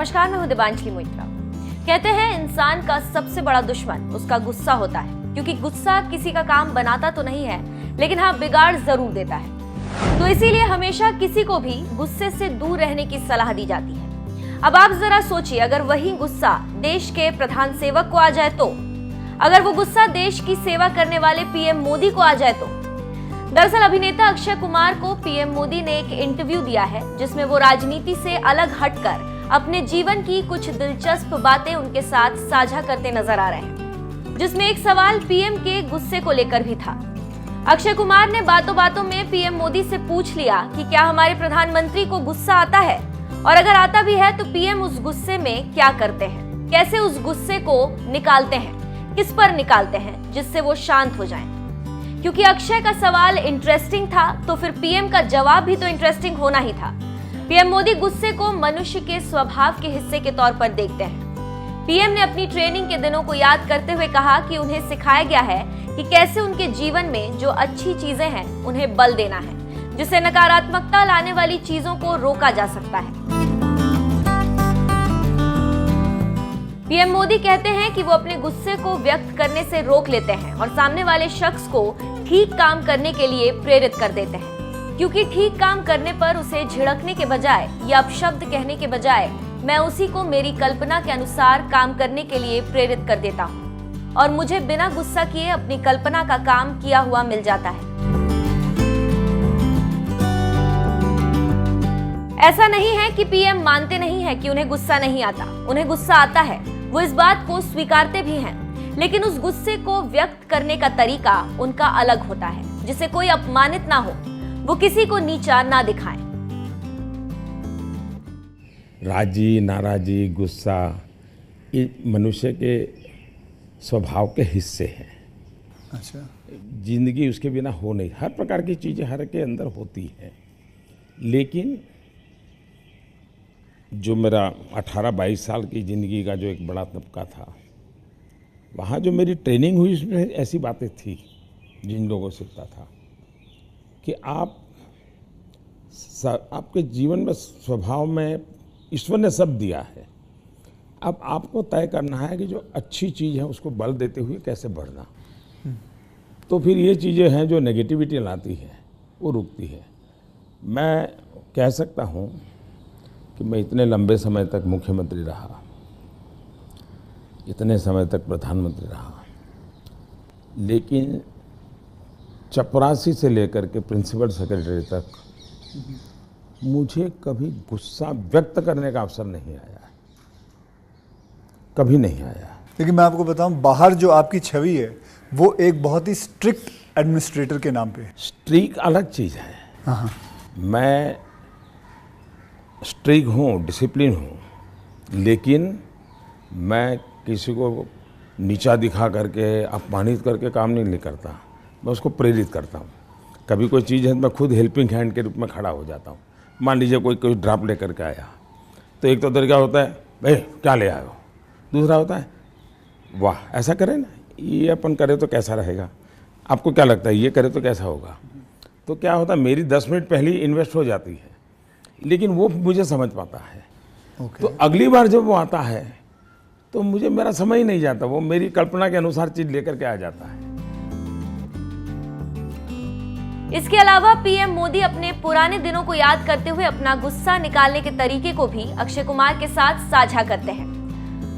नमस्कार, मैं हूं दिबांजलि मोइत्रा। कहते हैं इंसान का सबसे बड़ा दुश्मन उसका गुस्सा होता है, क्योंकि गुस्सा किसी का काम बनाता तो नहीं है, लेकिन हाँ बिगाड़ जरूर देता है। तो इसीलिए हमेशा किसी को भी गुस्से से दूर रहने की सलाह दी जाती है। अब आप जरा सोचिए, अगर वही गुस्सा देश के प्रधान सेवक को आ जाए तो, अगर वो गुस्सा देश की सेवा करने वाले पीएम मोदी को आ जाए तो। दरअसल अभिनेता अक्षय कुमार को पीएम मोदी ने एक इंटरव्यू दिया है, जिसमें वो राजनीति से अलग हटकर अपने जीवन की कुछ दिलचस्प बातें उनके साथ साझा करते नजर आ रहे हैं, जिसमें एक सवाल पीएम के गुस्से को लेकर भी था। अक्षय कुमार ने बातों बातों में पीएम मोदी से पूछ लिया कि क्या हमारे प्रधानमंत्री को गुस्सा आता है, और अगर आता भी है तो पीएम उस गुस्से में क्या करते हैं, कैसे उस गुस्से को निकालते हैं, किस पर निकालते हैं जिससे वो शांत हो जाएं। क्योंकि अक्षय का सवाल इंटरेस्टिंग था, तो फिर पीएम का जवाब भी तो इंटरेस्टिंग होना ही था। पीएम मोदी गुस्से को मनुष्य के स्वभाव के हिस्से के तौर पर देखते हैं। पीएम ने अपनी ट्रेनिंग के दिनों को याद करते हुए कहा कि उन्हें सिखाया गया है कि कैसे उनके जीवन में जो अच्छी चीजें हैं उन्हें बल देना है, जिससे नकारात्मकता लाने वाली चीजों को रोका जा सकता है। पीएम मोदी कहते हैं कि वो अपने गुस्से को व्यक्त करने से रोक लेते हैं और सामने वाले शख्स को ठीक काम करने के लिए प्रेरित कर देते हैं, क्योंकि ठीक काम करने पर उसे झिड़कने के बजाय या अपशब्द कहने के बजाय मैं उसी को मेरी कल्पना के अनुसार काम करने के लिए प्रेरित कर देता हूँ और मुझे बिना गुस्सा किए अपनी कल्पना का काम किया हुआ मिल जाता है। ऐसा नहीं है कि पीएम मानते नहीं है कि उन्हें गुस्सा नहीं आता, उन्हें गुस्सा आता है, वो इस बात को स्वीकारते भी हैं, लेकिन उस गुस्से को व्यक्त करने का तरीका उनका अलग होता है, जिससे कोई अपमानित ना हो, वो किसी को नीचा ना दिखाएं। राजी, नाराजी, गुस्सा ये मनुष्य के स्वभाव के हिस्से हैं। अच्छा, जिंदगी उसके बिना हो नहीं। हर प्रकार की चीज़ें हर के अंदर होती हैं, लेकिन जो मेरा 18-22 साल की ज़िंदगी का जो एक बड़ा तबका था, वहाँ जो मेरी ट्रेनिंग हुई उसमें ऐसी बातें थी जिन लोगों से सीखता था कि आपके जीवन में स्वभाव में ईश्वर ने सब दिया है। अब आपको तय करना है कि जो अच्छी चीज़ है उसको बल देते हुए कैसे बढ़ना। तो फिर ये चीज़ें हैं जो नेगेटिविटी लाती है वो रुकती है। मैं कह सकता हूँ कि मैं इतने लंबे समय तक मुख्यमंत्री रहा, इतने समय तक प्रधानमंत्री रहा, लेकिन चपरासी से लेकर के प्रिंसिपल सेक्रेटरी तक मुझे कभी गुस्सा व्यक्त करने का अवसर नहीं आया, कभी नहीं आया। लेकिन मैं आपको बताऊं, बाहर जो आपकी छवि है वो एक बहुत ही स्ट्रिक्ट एडमिनिस्ट्रेटर के नाम पे है। स्ट्रिक्ट अलग चीज़ है। हाँ, मैं स्ट्रिक्ट हूँ, डिसिप्लिन हूँ, लेकिन मैं किसी को नीचा दिखा करके अपमानित करके काम नहीं करता। मैं उसको प्रेरित करता हूँ। कभी कोई चीज़ है मैं खुद हेल्पिंग हैंड के रूप में खड़ा हो जाता हूँ। मान लीजिए कोई ड्राप लेकर के आया, तो एक तो तरीका होता है भाई क्या ले आए हो, दूसरा होता है वाह ऐसा करें ना, ये अपन करे तो कैसा रहेगा, आपको क्या लगता है ये करे तो कैसा होगा। तो क्या होता है, मेरी 10 मिनट पहले ही इन्वेस्ट हो जाती है, लेकिन वो मुझे समझ पाता है। तो अगली बार जब वो आता है तो मुझे मेरा समय ही नहीं जाता, वो मेरी कल्पना के अनुसार चीज़ लेकर के आ जाता है। इसके अलावा पीएम मोदी अपने पुराने दिनों को याद करते हुए अपना गुस्सा निकालने के तरीके को भी अक्षय कुमार के साथ साझा करते हैं।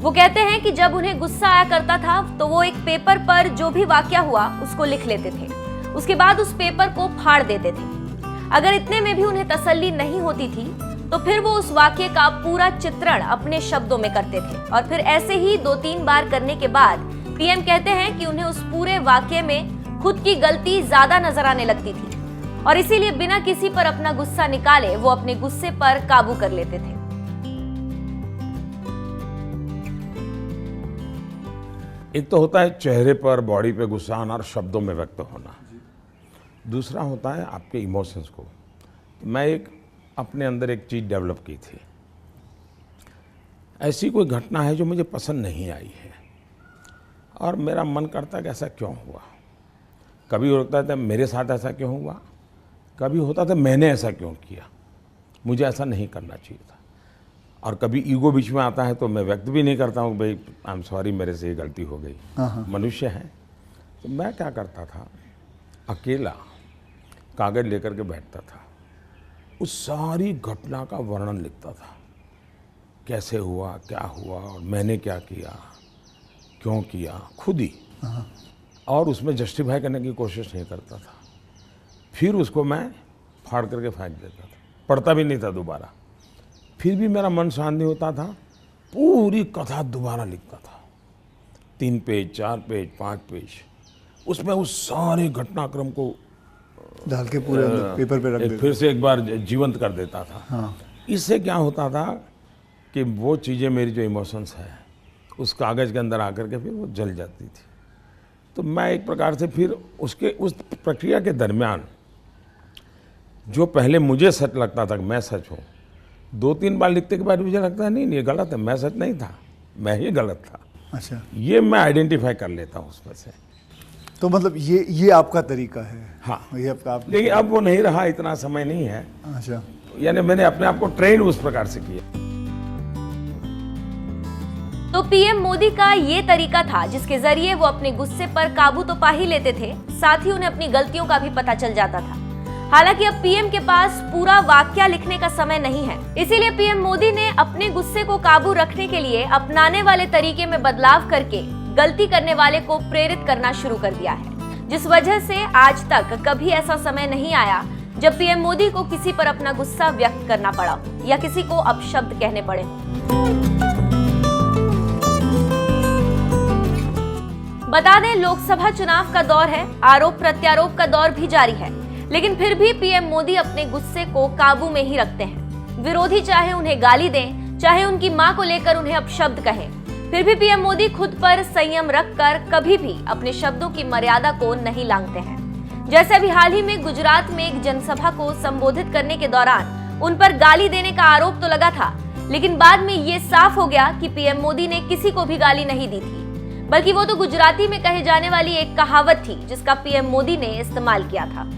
वो कहते हैं कि जब उन्हें गुस्सा आया करता था तो वो एक पेपर पर जो भी वाकया हुआ उसको लिख लेते थे, उसके बाद उस पेपर को फाड़ देते थे। अगर इतने में भी उन्हें तसल्ली नहीं होती थी तो फिर वो उस वाकये का पूरा चित्रण अपने शब्दों में करते थे, और फिर ऐसे ही 2-3 बार करने के बाद पीएम कहते हैं कि उन्हें उस पूरे वाकये में खुद की गलती ज्यादा नजर आने लगती थी, और इसीलिए बिना किसी पर अपना गुस्सा निकाले वो अपने गुस्से पर काबू कर लेते थे। एक तो होता है चेहरे पर, बॉडी पे गुस्सा आना और शब्दों में व्यक्त होना, दूसरा होता है आपके इमोशंस को। मैं अपने अंदर एक चीज़ डेवलप की थी, ऐसी कोई घटना है जो मुझे पसंद नहीं आई है और मेरा मन करता है कि ऐसा क्यों हुआ। कभी होता था मेरे साथ ऐसा क्यों हुआ, कभी होता था मैंने ऐसा क्यों किया, मुझे ऐसा नहीं करना चाहिए था। और कभी ईगो बीच में आता है तो मैं व्यक्त भी नहीं करता हूँ भाई आई एम सॉरी मेरे से ये गलती हो गई। मनुष्य है। तो मैं क्या करता था, अकेला कागज़ लेकर के बैठता था, उस सारी घटना का वर्णन लिखता था, कैसे हुआ, क्या हुआ और मैंने क्या किया, क्यों किया, खुद ही। और उसमें जस्टिफाई करने की कोशिश नहीं करता था। फिर उसको मैं फाड़ करके फेंक देता था, पढ़ता भी नहीं था दोबारा। फिर भी मेरा मन शांत नहीं होता था, पूरी कथा दोबारा लिखता था, 3 पेज 4 पेज 5 पेज, उसमें उस सारे घटनाक्रम को डाल के पूरे पेपर पे रख देते। फिर से एक बार जीवंत कर देता था। इससे क्या होता था कि वो चीज़ें मेरी जो इमोशंस है उस कागज़ के अंदर आकर के फिर वो जल जाती थी। तो मैं एक प्रकार से फिर उस प्रक्रिया के दरमियान जो पहले मुझे सच लगता था कि मैं सच हूँ, 2-3 बार लिखने के बाद मुझे लगता है नहीं ये गलत है, मैं सच नहीं था, मैं ही गलत था। अच्छा, ये मैं आइडेंटिफाई कर लेता हूँ उसमें से। तो मतलब ये आपका तरीका है। हाँ, ये आपका लेकिन अब वो नहीं रहा, इतना समय नहीं है। अच्छा, यानी मैंने अपने आप को ट्रेन उस प्रकार से किया। तो पीएम मोदी का ये तरीका था जिसके जरिए वो अपने गुस्से पर काबू तो पा ही लेते थे, साथ ही उन्हें अपनी गलतियों का भी पता चल जाता था। हालांकि अब पीएम के पास पूरा वाक्या लिखने का समय नहीं है, इसीलिए पीएम मोदी ने अपने गुस्से को काबू रखने के लिए अपनाने वाले तरीके में बदलाव करके गलती करने वाले को प्रेरित करना शुरू कर दिया है, जिस वजह से आज तक कभी ऐसा समय नहीं आया जब पीएम मोदी को किसी पर अपना गुस्सा व्यक्त करना पड़ा या किसी को अपशब्द कहने पड़े। बता दें, लोकसभा चुनाव का दौर है, आरोप प्रत्यारोप का दौर भी जारी है, लेकिन फिर भी पीएम मोदी अपने गुस्से को काबू में ही रखते हैं। विरोधी चाहे उन्हें गाली दें, चाहे उनकी मां को लेकर उन्हें अपशब्द कहें, फिर भी पीएम मोदी खुद पर संयम रखकर कभी भी अपने शब्दों की मर्यादा को नहीं लांघते हैं। जैसे अभी हाल ही में गुजरात में एक जनसभा को संबोधित करने के दौरान उन पर गाली देने का आरोप तो लगा था, लेकिन बाद में ये साफ हो गया कि पीएम मोदी ने किसी को भी गाली नहीं दी थी, बल्कि वो तो गुजराती में कहे जाने वाली एक कहावत थी जिसका पीएम मोदी ने इस्तेमाल किया था।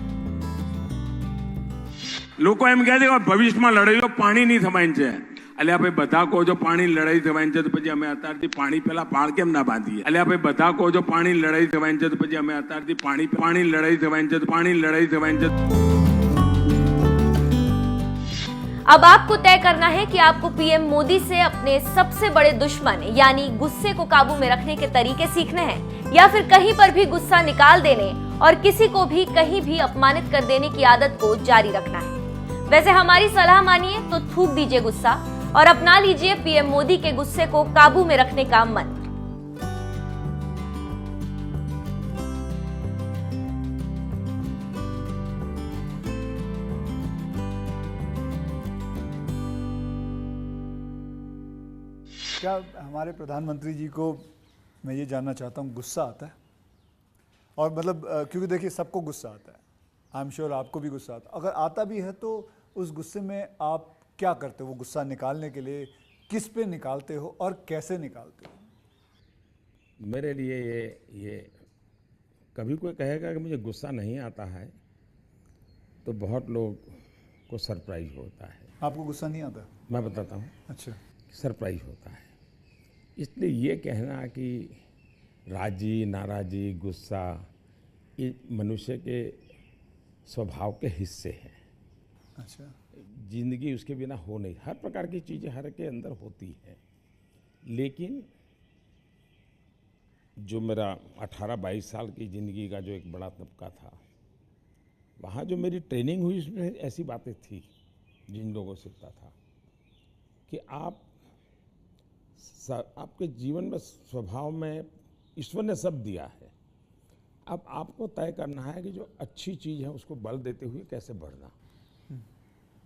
લોકો એમ કહે છે કે ભવિષ્યમાં લડાઈઓ પાણી નહીં થવાની છે। એટલે આપણે બધા કહો છો પાણી લડાઈ થવાની છે તો પછી અમે અત્યારથી પાણી પેલા પાળ કેમ ના બાંધીએ? એટલે આપણે બધા કહો છો પાણી લડાઈ થવાની છે તો પછી અમે અત્યારથી પાણી લડાઈ થવાની છે તો પાણી લડાઈ થવાની છે। अब आपको तय करना है कि आपको पीएम मोदी से अपने सबसे बड़े दुश्मन यानी गुस्से को काबू में रखने के तरीके सीखने हैं या फिर कहीं पर भी गुस्सा निकाल देने और किसी को भी कहीं भी अपमानित कर देने की आदत को जारी रखना है। वैसे हमारी सलाह मानिए तो थूक दीजिए गुस्सा और अपना लीजिए पीएम मोदी के गुस्से को काबू में रखने का मंत्र। क्या हमारे प्रधानमंत्री जी को मैं ये जानना चाहता हूँ, गुस्सा आता है? और मतलब क्योंकि देखिए सबको गुस्सा आता है, आई एम श्योर आपको भी गुस्सा आता है। अगर आता भी है तो उस गुस्से में आप क्या करते हो? वो गुस्सा निकालने के लिए किस पे निकालते हो और कैसे निकालते हो? मेरे लिए ये कभी कोई कहेगा कि मुझे गुस्सा नहीं आता है तो बहुत लोग को सरप्राइज होता है। आपको गुस्सा नहीं आता? मैं बताता हूँ। अच्छा, सरप्राइज होता है। इसलिए ये कहना कि राजी नाराजी गुस्सा ये मनुष्य के स्वभाव के हिस्से हैं। अच्छा, जिंदगी उसके बिना हो नहीं, हर प्रकार की चीज़ें हर के अंदर होती हैं, लेकिन जो मेरा 18-22 साल की ज़िंदगी का जो एक बड़ा तबका था, वहाँ जो मेरी ट्रेनिंग हुई उसमें ऐसी बातें थी जिन लोगों से सीखता था कि आपके जीवन में स्वभाव में ईश्वर ने सब दिया है, अब आपको तय करना है कि जो अच्छी चीज़ है उसको बल देते हुए कैसे बढ़ना।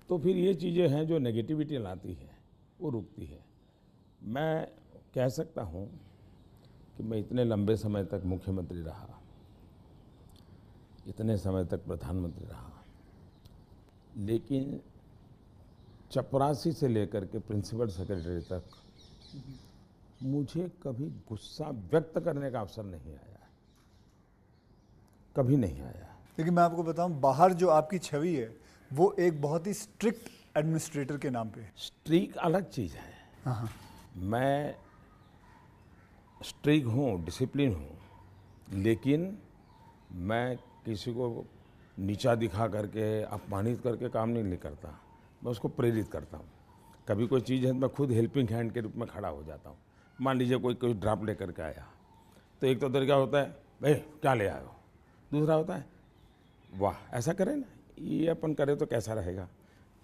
तो फिर ये चीज़ें हैं जो नेगेटिविटी लाती है वो रुकती है। मैं कह सकता हूँ कि मैं इतने लंबे समय तक मुख्यमंत्री रहा, इतने समय तक प्रधानमंत्री रहा, लेकिन चपरासी से लेकर के प्रिंसिपल सेक्रेटरी तक मुझे कभी गुस्सा व्यक्त करने का अवसर नहीं आया, कभी नहीं आया। लेकिन मैं आपको बताऊं, बाहर जो आपकी छवि है वो एक बहुत ही स्ट्रिक्ट एडमिनिस्ट्रेटर के नाम पे? स्ट्रीक अलग चीज़ है। हाँ, मैं स्ट्रीक हूँ, डिसिप्लिन हूँ, लेकिन मैं किसी को नीचा दिखा करके, अपमानित करके काम नहीं करता। मैं उसको प्रेरित करता हूँ। कभी कोई चीज़ है तो मैं खुद हेल्पिंग हैंड के रूप में खड़ा हो जाता हूँ। मान लीजिए कोई ड्राफ्ट लेकर के आया, तो एक तो तरीका होता है, भाई क्या ले आए हो। दूसरा होता है, वाह ऐसा करें ना, ये अपन करें तो कैसा रहेगा,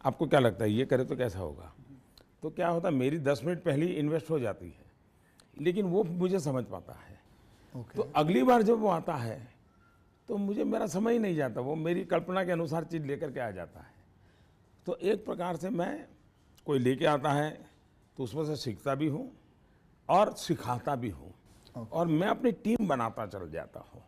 आपको क्या लगता है ये करे तो कैसा होगा। तो क्या होता है, मेरी 10 मिनट पहले ही इन्वेस्ट हो जाती है, लेकिन वो मुझे समझ पाता है। ओके। तो अगली बार जब वो आता है तो मुझे मेरा समय ही नहीं जाता, वो मेरी कल्पना के अनुसार चीज़ लेकर के आ जाता है। तो एक प्रकार से मैं, कोई लेके आता है तो उसमें से सीखता भी हूँ और सिखाता भी हूँ, और मैं अपनी टीम बनाता चल जाता हूँ।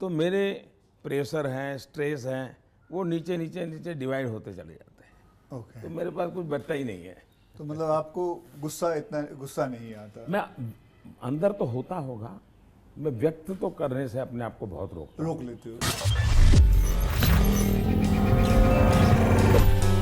तो मेरे प्रेशर हैं, स्ट्रेस हैं, वो नीचे नीचे नीचे डिवाइड होते चले जाते हैं। ओके। तो मेरे पास कुछ बचता ही नहीं है। तो मतलब आपको इतना गुस्सा नहीं आता? मैं अंदर तो होता होगा, मैं व्यक्त तो करने से अपने आप को बहुत रोकता हूँ। रोक लेते हो?